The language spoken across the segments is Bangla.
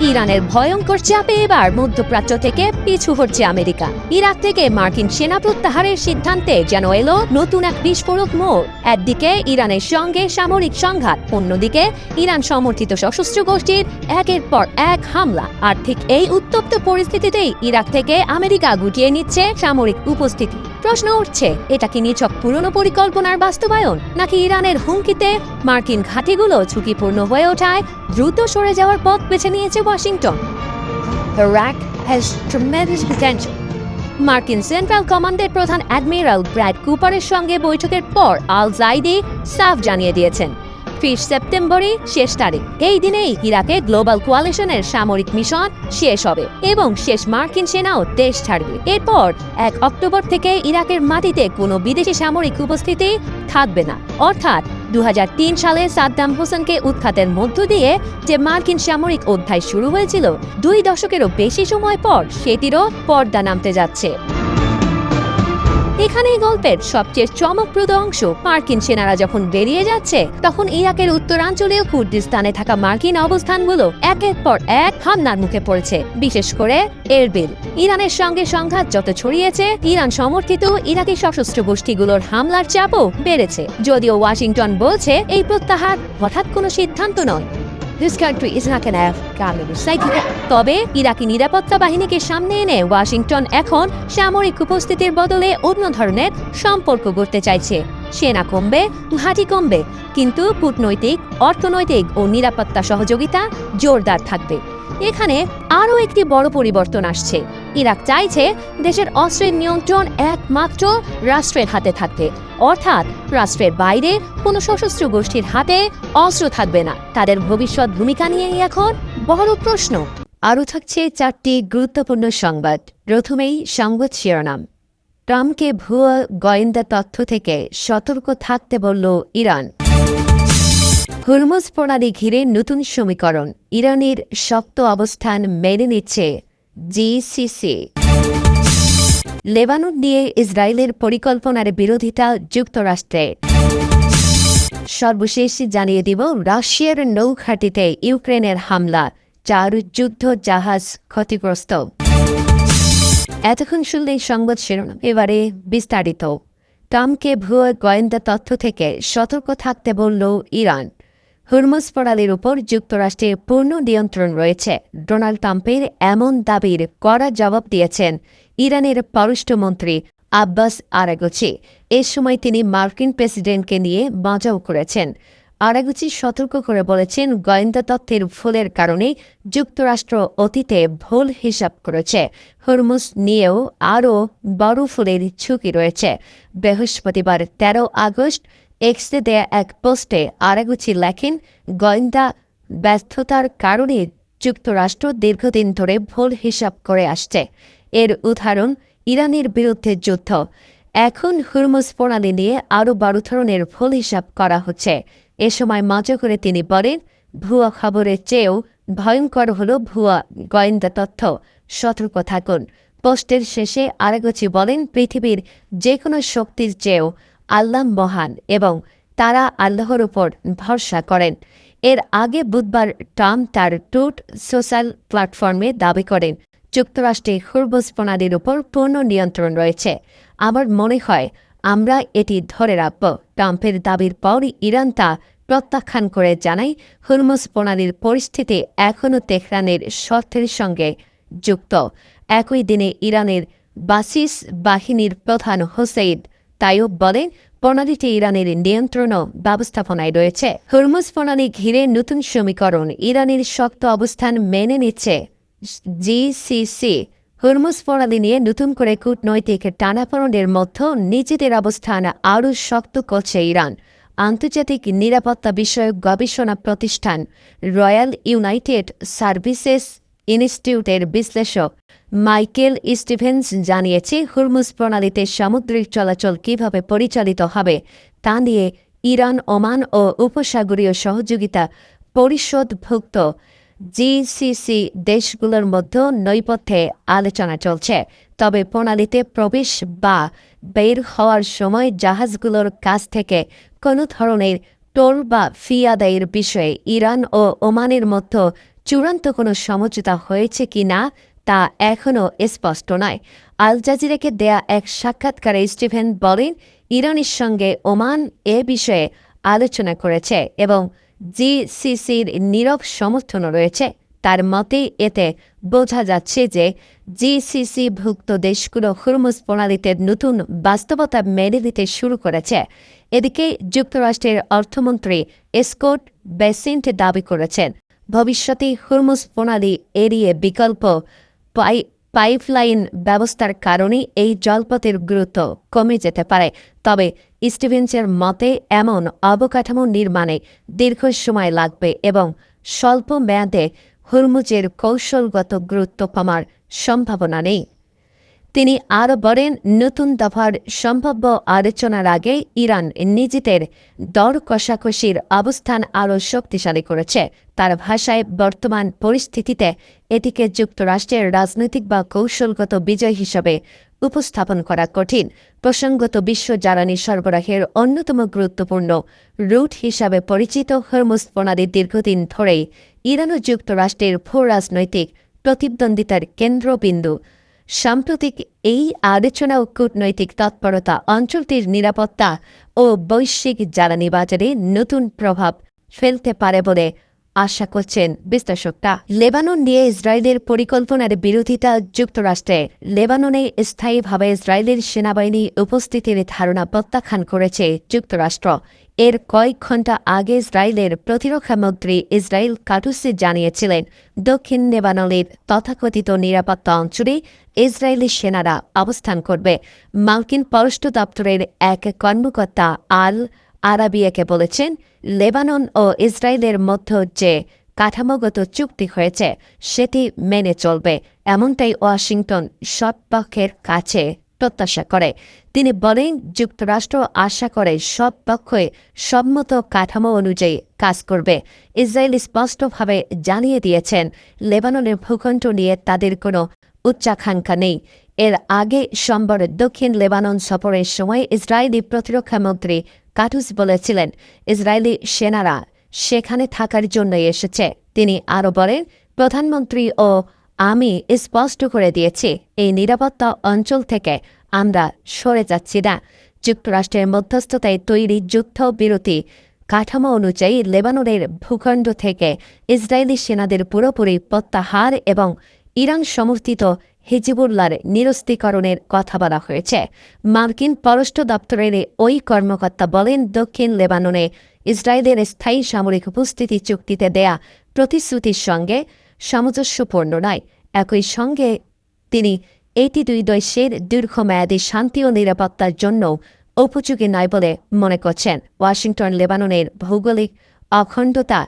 ইরানের ভয়ঙ্কর চাপে এবার মধ্যপ্রাচ্য থেকে পিছু হচ্ছে আমেরিকা। ইরাক থেকে মার্কিন সেনা প্রত্যাহারের সিদ্ধান্তে যেন এলো নতুন এক বিস্ফোরক মোড়। একদিকে ইরানের সঙ্গে সামরিক সংঘাত, অন্যদিকে ইরান সমর্থিত সশস্ত্র গোষ্ঠীর একের পর এক হামলা। আর ঠিক এই উত্তপ্ত পরিস্থিতিতেই ইরাক থেকে আমেরিকা গুটিয়ে নিচ্ছে সামরিক উপস্থিতি। প্রশ্ন উঠছে, এটা কি নিছক পুরনো পরিকল্পনার বাস্তবায়ন, নাকি ইরানের হুমকিতে মার্কিন ঘাঁটিগুলো ঝুঁকিপূর্ণ হয়ে ওঠায় দ্রুত সরে যাওয়ার পথ বেছে নিয়েছে Washington? Iraq has tremendous potential. মার্কিন সেন্ট্রাল কমান্ডের প্রধান অ্যাডমিরাল ব্র্যাড কুপারের সঙ্গে বৈঠকের পর আল জাইদি সাফ জানিয়ে দিয়েছেন, 30 সেপ্টেম্বরই শেষ তারিখ। এই দিনেই ইরাকে গ্লোবাল কোয়ালিশনের সামরিক মিশন শেষ হবে এবং শেষ মার্কিন সেনাও দেশ ছাড়বে। এরপর 1 অক্টোবর থেকে ইরাকের মাটিতে কোনো বিদেশি সামরিক উপস্থিতি থাকবে না। অর্থাৎ 2003 সালে সাদ্দাম হোসেনকে উৎখাতের মধ্য দিয়ে যে মার্কিন সামরিক অধ্যায় শুরু হয়েছিল, 2 দশকেরও বেশি সময় পর সেটিরও পর্দা নামতে যাচ্ছে। এখানেই গল্পের সবচেয়ে চমকপ্রদ অংশ। মার্কিন সেনারা যখন বেরিয়ে যাচ্ছে, তখন ইরাকের উত্তরাঞ্চলীয় কুর্দিস্তানে থাকা মার্কিন অবস্থানগুলো একের পর এক হামলার মুখে পড়েছে, বিশেষ করে এরবিল। ইরানের সঙ্গে সংঘাত যত ছড়িয়েছে, ইরান সমর্থিত ইরাকি সশস্ত্র গোষ্ঠীগুলোর হামলার চাপও বেড়েছে। যদিও ওয়াশিংটন বলছে এই প্রত্যাহার হঠাৎ কোনো সিদ্ধান্ত নয়। তবে ইরাকি নিরাপত্তা বাহিনীকে সামনে এনে ওয়াশিংটন এখন সামরিক উপস্থিতির বদলে অন্য ধরনের সম্পর্ক গড়তে চাইছে। সেনা কমবে, ঘাঁটি কমবে, কিন্তু কূটনৈতিক, অর্থনৈতিক ও নিরাপত্তা সহযোগিতা জোরদার থাকবে। এখানে আরও একটি বড় পরিবর্তন আসছে। ইরাক চাইছে দেশের অস্ত্রের নিয়ন্ত্রণ একমাত্র রাষ্ট্রের হাতে থাকবে, অর্থাৎ রাষ্ট্রের বাইরে কোনো সশস্ত্র গোষ্ঠীর হাতে অস্ত্র থাকবে না। তাদের ভবিষ্যৎ ভূমিকা নিয়েই এখন বড় প্রশ্ন। আরও থাকছে 4টি গুরুত্বপূর্ণ সংবাদ। প্রথমেই সংবাদ শিরোনাম। ট্রাম্পকে ভুয়া গোয়েন্দা তথ্য থেকে সতর্ক থাকতে বলল ইরান। হরমুজ প্রণালী ঘিরে নতুন সমীকরণ, ইরানের শক্ত অবস্থান মেনে নিচ্ছে জিসিসি। লেবানন নিয়ে ইসরায়েলের পরিকল্পনার বিরোধিতা যুক্তরাষ্ট্রের। সর্বশেষ জানিয়ে দিব, রাশিয়ার নৌঘাঁটিতে ইউক্রেনের হামলা, 4 যুদ্ধ জাহাজ ক্ষতিগ্রস্ত। এতক্ষণ শুনলেই সংবাদ শিরোনাম, এবারে বিস্তারিত। ট্রাম্পকে ভুয়া গোয়েন্দা তথ্য থেকে সতর্ক থাকতে বলল ইরান। হরমুজ প্রণালীর উপর যুক্তরাষ্ট্রের পূর্ণ নিয়ন্ত্রণ রয়েছে। ডোনাল্ড ট্রাম্পের এমন দাবির কড়া জবাব দিয়েছেন ইরানের পররাষ্ট্রমন্ত্রী আব্বাস আরাগচি। এ সময় তিনি মার্কিন প্রেসিডেন্টকে নিয়ে মজাও করেছেন। আরাগচি সতর্ক করে বলেছেন, গোয়েন্দা তথ্যের ভুলের কারণে যুক্তরাষ্ট্র অতীতে ভুল হিসাব করেছে। হরমুজ নিয়েও আরও বড় ভুলের ঝুঁকি রয়েছে। বৃহস্পতিবার 13 আগস্ট এক্সে দেয়া এক পোস্টে আরাগচি লেখেন, গোয়েন্দা ব্যর্থতার কারণে যুক্তরাষ্ট্র দীর্ঘদিন ধরে ভুল হিসাব করে আসছে। এর উদাহরণ ইরানের বিরুদ্ধে যুদ্ধ। এখন হরমুজ প্রণালী নিয়ে আরও 12 ধরনের ভুল হিসাব করা হচ্ছে। এ সময় মজা করে তিনি বলেন, ভুয়া খবরের চেয়েও ভয়ঙ্কর হল ভুয়া গোয়েন্দা তথ্য, সতর্ক থাকুন। পোস্টের শেষে আরাগচি বলেন, পৃথিবীর যে কোনো শক্তির চেয়েও আল্লাহ মহান এবং তারা আল্লাহর উপর ভরসা করেন। এর আগে বুধবার ট্রাম্প তার ট্রুথ সোশ্যাল প্ল্যাটফর্মে দাবি করেন, যুক্তরাষ্ট্রে হরমুজ প্রণালীর উপর পূর্ণ নিয়ন্ত্রণ রয়েছে। আমার মনে হয় আমরা এটি ধরে রাখব। ট্রাম্পের দাবির পরই ইরান তা প্রত্যাখ্যান করে জানায়, হরমুজ প্রণালীর পরিস্থিতি এখনও তেহরানের শর্তের সঙ্গে যুক্ত। একই দিনে ইরানের বাসিস বাহিনীর প্রধান হোসেইন তাইয়ুব বলেন, প্রণালীটি ইরানের নিয়ন্ত্রণ ও ব্যবস্থাপনায় রয়েছে। হরমুজ প্রণালী ঘিরে নতুন সমীকরণ, ইরানের শক্ত অবস্থান মেনে নিচ্ছে জিসিসি। হরমুজ প্রণালী নিয়ে নতুন করে কূটনৈতিক টানাপোড়েনের মধ্যে নিজেদের অবস্থান আরও শক্ত করছে ইরান। আন্তর্জাতিক নিরাপত্তা বিষয়ক গবেষণা প্রতিষ্ঠান রয়্যাল ইউনাইটেড সার্ভিসেস ইনস্টিটিউটের বিশ্লেষক মাইকেল স্টিভেন্স জানিয়েছে, হরমুজ প্রণালীতে সামুদ্রিক চলাচল কিভাবে পরিচালিত হবে তা নিয়ে ইরান, ওমান ও উপসাগরীয় সহযোগিতা পরিষদভুক্ত জিসিসি দেশগুলোর মধ্যে নৈপথ্যে আলোচনা চলছে। তবে প্রণালীতে প্রবেশ বা বের হওয়ার সময় জাহাজগুলোর কাছ থেকে কোনো ধরনের টোল বা ফি আদায়ের বিষয়ে ইরান ও ওমানের মধ্যে চূড়ান্ত কোনো সমঝোতা হয়েছে কি না তা এখনও স্পষ্ট নয়। আল জাজিরাকে দেয়া এক সাক্ষাৎকারে স্টিফেন বলেন, ইরানের সঙ্গে ওমান এ বিষয়ে আলোচনা করেছে এবং জিসিসির নীরব সমর্থনও রয়েছে। তার মতে এতে বোঝা যাচ্ছে যে জিসিসিভুক্ত দেশগুলো হরমুজ প্রণালীতে নতুন বাস্তবতা মেনে দিতে শুরু করেছে। এদিকে যুক্তরাষ্ট্রের অর্থমন্ত্রী স্কট বেসেন্ট দাবি করেছেন, ভবিষ্যতে হরমুজ প্রণালী এড়িয়ে বিকল্প পাইপলাইন ব্যবস্থার কারণে এই জলপথের গুরুত্ব কমে যেতে পারে। তবে স্টিভেন্সের মতে এমন অবকাঠামো নির্মাণে দীর্ঘ সময় লাগবে এবং স্বল্প মেয়াদে হরমুজের কৌশলগত গুরুত্ব কমার সম্ভাবনা নেই। তিনি আরও বলেন, নতুন দফার সম্ভাব্য আলোচনার আগে ইরান নিজেদের দর কষাকষির অবস্থান আরও শক্তিশালী করেছে। তার ভাষায়, বর্তমান পরিস্থিতিতে এটিকে যুক্তরাষ্ট্রের রাজনৈতিক বা কৌশলগত বিজয় হিসেবে উপস্থাপন করা কঠিন। প্রসঙ্গত, বিশ্ব জ্বালানি সরবরাহের অন্যতম গুরুত্বপূর্ণ রুট হিসাবে পরিচিত হরমুজ প্রণালী দীর্ঘদিন ধরেই ইরান ও যুক্তরাষ্ট্রের ভূ-রাজনৈতিক প্রতিদ্বন্দ্বিতার কেন্দ্রবিন্দু। সাম্প্রতিক এই আলোচনা ও কূটনৈতিক তৎপরতা অঞ্চলটির নিরাপত্তা ও বৈশ্বিক জ্বালানি বাজারে নতুন প্রভাব ফেলতে পারে বলে আশা করছেন বিশ্লেষকরা। লেবানন নিয়ে ইসরায়েলের পরিকল্পনার বিরোধিতা যুক্তরাষ্ট্রে। লেবাননে স্থায়ীভাবে ইসরায়েলের সেনাবাহিনী উপস্থিতির ধারণা প্রত্যাখ্যান করেছে যুক্তরাষ্ট্র। এর কয়েক ঘণ্টা আগে ইসরায়েলের প্রতিরক্ষামন্ত্রী ইসরায়েল কাটুসি জানিয়েছিলেন, দক্ষিণ লেবাননের তথাকথিত নিরাপত্তা অঞ্চলে ইসরায়েলি সেনারা অবস্থান করবে। মার্কিন পররাষ্ট্র দপ্তরের এক কর্মকর্তা আল আরাবিয়াকে বলেছেন, লেবানন ও ইসরায়েলের মধ্যে যে কাঠামোগত চুক্তি হয়েছে সেটি মেনে চলবে, এমনটাই ওয়াশিংটন সব পক্ষের কাছে প্রত্যাশা করে। তিনি বলেন, যুক্তরাষ্ট্র আশা করে সব পক্ষই সম্মত কাঠামো অনুযায়ী কাজ করবে। ইসরায়েল স্পষ্টভাবে জানিয়ে দিয়েছেন, লেবাননের ভূখণ্ড নিয়ে তাদের কোনো উচ্চাকাঙ্ক্ষা নেই। এর আগে সোমবার দক্ষিণ লেবানন সফরের সময় ইসরায়েলি প্রতিরক্ষামন্ত্রী কাটুস বলেছিলেন, ইসরায়েলি সেনারা সেখানে থাকার জন্য এসেছে। তিনি আরও বলেন, প্রধানমন্ত্রী ও আমি স্পষ্ট করে দিয়েছি, এই নিরাপত্তা অঞ্চল থেকে আমরা সরে যাচ্ছি না। যুক্তরাষ্ট্রের মধ্যস্থতায় তৈরি যুদ্ধবিরতি কাঠামো অনুযায়ী লেবাননের ভূখণ্ড থেকে ইসরায়েলি সেনাদের পুরোপুরি প্রত্যাহার এবং ইরান সমর্থিত হিজবুল্লাহর নিরস্ত্রীকরণের কথা বলা হয়েছে। মার্কিন পররাষ্ট্র দপ্তরের ওই কর্মকর্তা বলেন, দক্ষিণ লেবাননে ইসরায়েলের স্থায়ী সামরিক উপস্থিতি চুক্তিতে দেয়া প্রতিশ্রুতির সঙ্গে সামঞ্জস্যপূর্ণ নয়। একই সঙ্গে তিনি এটি দুই দেশের দীর্ঘমেয়াদী শান্তি ও নিরাপত্তার জন্য উপযোগী নয় বলে মনে করছেন। ওয়াশিংটন লেবাননের ভৌগোলিক অখণ্ডতা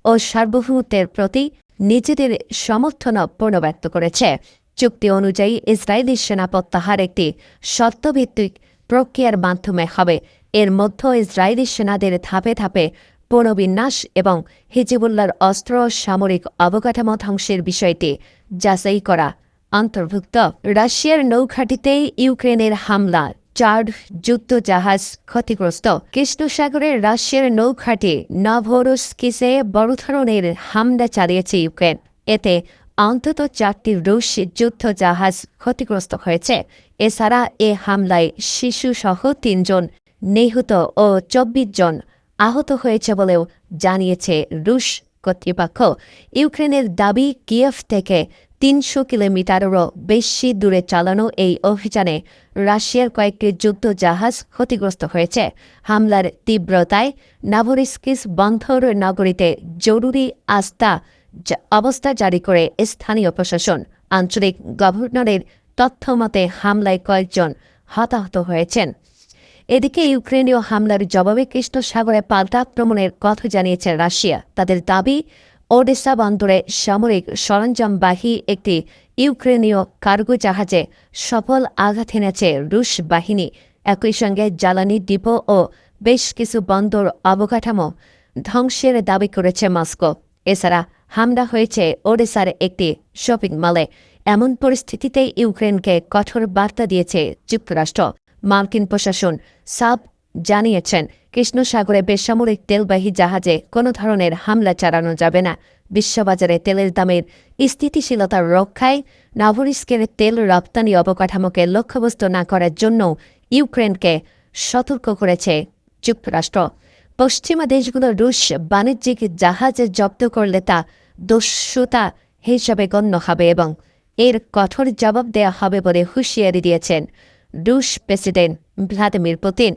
ও সার্বভৌমত্বের প্রতি নিজেদের সমর্থন পুনর্ব্যক্ত করেছে। চুক্তি অনুযায়ী ইসরায়েলি সেনা প্রত্যাহার একটি শর্তভিত্তিক প্রক্রিয়ার মাধ্যমে হবে। এর মধ্যে ইসরায়েলি সেনাদের ধাপে ধাপে পুনর্বিন্যাস এবং হিজবুল্লাহর অস্ত্র সামরিক অবকাঠামো ধ্বংসের বিষয়টি যাচাই করা অন্তর্ভুক্ত। রাশিয়ার নৌঘাঁটিতে ইউক্রেনের হামলা, 4 যুদ্ধজাহাজ ক্ষতিগ্রস্ত। কৃষ্ণসাগরের রাশিয়ার নৌঘাঁটি নভোরোস্কিসে বড় ধরনের হামলা চালিয়েছে ইউক্রেন। এতে অন্তত 4টি রুশ যুদ্ধজাহাজ ক্ষতিগ্রস্ত হয়েছে। এছাড়া এ হামলায় শিশুসহ 3 জন নিহত ও 24 জন আহত হয়েছে বলেও জানিয়েছে রুশ কর্তৃপক্ষ। ইউক্রেনের দাবি, কিয়েভ থেকে 300 কিলোমিটারেরও বেশি দূরে চালানো এই অভিযানে রাশিয়ার কয়েকটি যুদ্ধজাহাজ ক্ষতিগ্রস্ত হয়েছে। হামলার তীব্রতায় নভোরোস্কিস বন্দর নগরীতে জরুরি অবস্থা জারি করে স্থানীয় প্রশাসন। আঞ্চলিক গভর্নরের তথ্যমতে হামলায় কয়েকজন হতাহত হয়েছেন। এদিকে ইউক্রেনীয় হামলার জবাবে কৃষ্ণসাগরে পাল্টা আক্রমণের কথা জানিয়েছে রাশিয়া। তাদের দাবি, ওডেসা বন্দরে সামরিক সরঞ্জামবাহী একটি ইউক্রেনীয় কার্গো জাহাজে সফল আঘাত এনেছে রুশ বাহিনী। একই সঙ্গে জ্বালানি ডিপো ও বেশ কিছু বন্দর অবকাঠামো ধ্বংসের দাবি করেছে মস্কো। এছাড়া হামলা হয়েছে ওডেসার একটি শপিং মলে। এমন পরিস্থিতিতে ইউক্রেনকে কঠোর বার্তা দিয়েছে যুক্তরাষ্ট্র। মার্কিন প্রশাসন জানিয়েছেন, কৃষ্ণসাগরে বেসামরিক তেলবাহী জাহাজে কোনো ধরনের হামলা চালানো যাবে না। বিশ্ববাজারে তেলের দামের স্থিতিশীলতা রক্ষায় নাভরিস্কের তেল রপ্তানি অবকাঠামোকে লক্ষ্যবস্তু না করার জন্য ইউক্রেনকে সতর্ক করেছে যুক্তরাষ্ট্র। পশ্চিমা দেশগুলো রুশ বাণিজ্যিক জাহাজ জব্দ করলে তা দস্যুতা হিসাবে গণ্য হবে এবং এর কঠোর জবাব দেওয়া হবে বলে হুঁশিয়ারি দিয়েছেন রুশ প্রেসিডেন্ট ভ্লাদিমির পুতিন।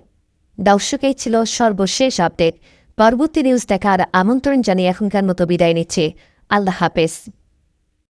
দর্শকেই ছিল সর্বশেষ আপডেট। পরবর্তী নিউজ দেখার আমন্ত্রণ জানিয়ে এখনকার মতো বিদায় নিচ্ছে। আল্লাহ হাফেজ।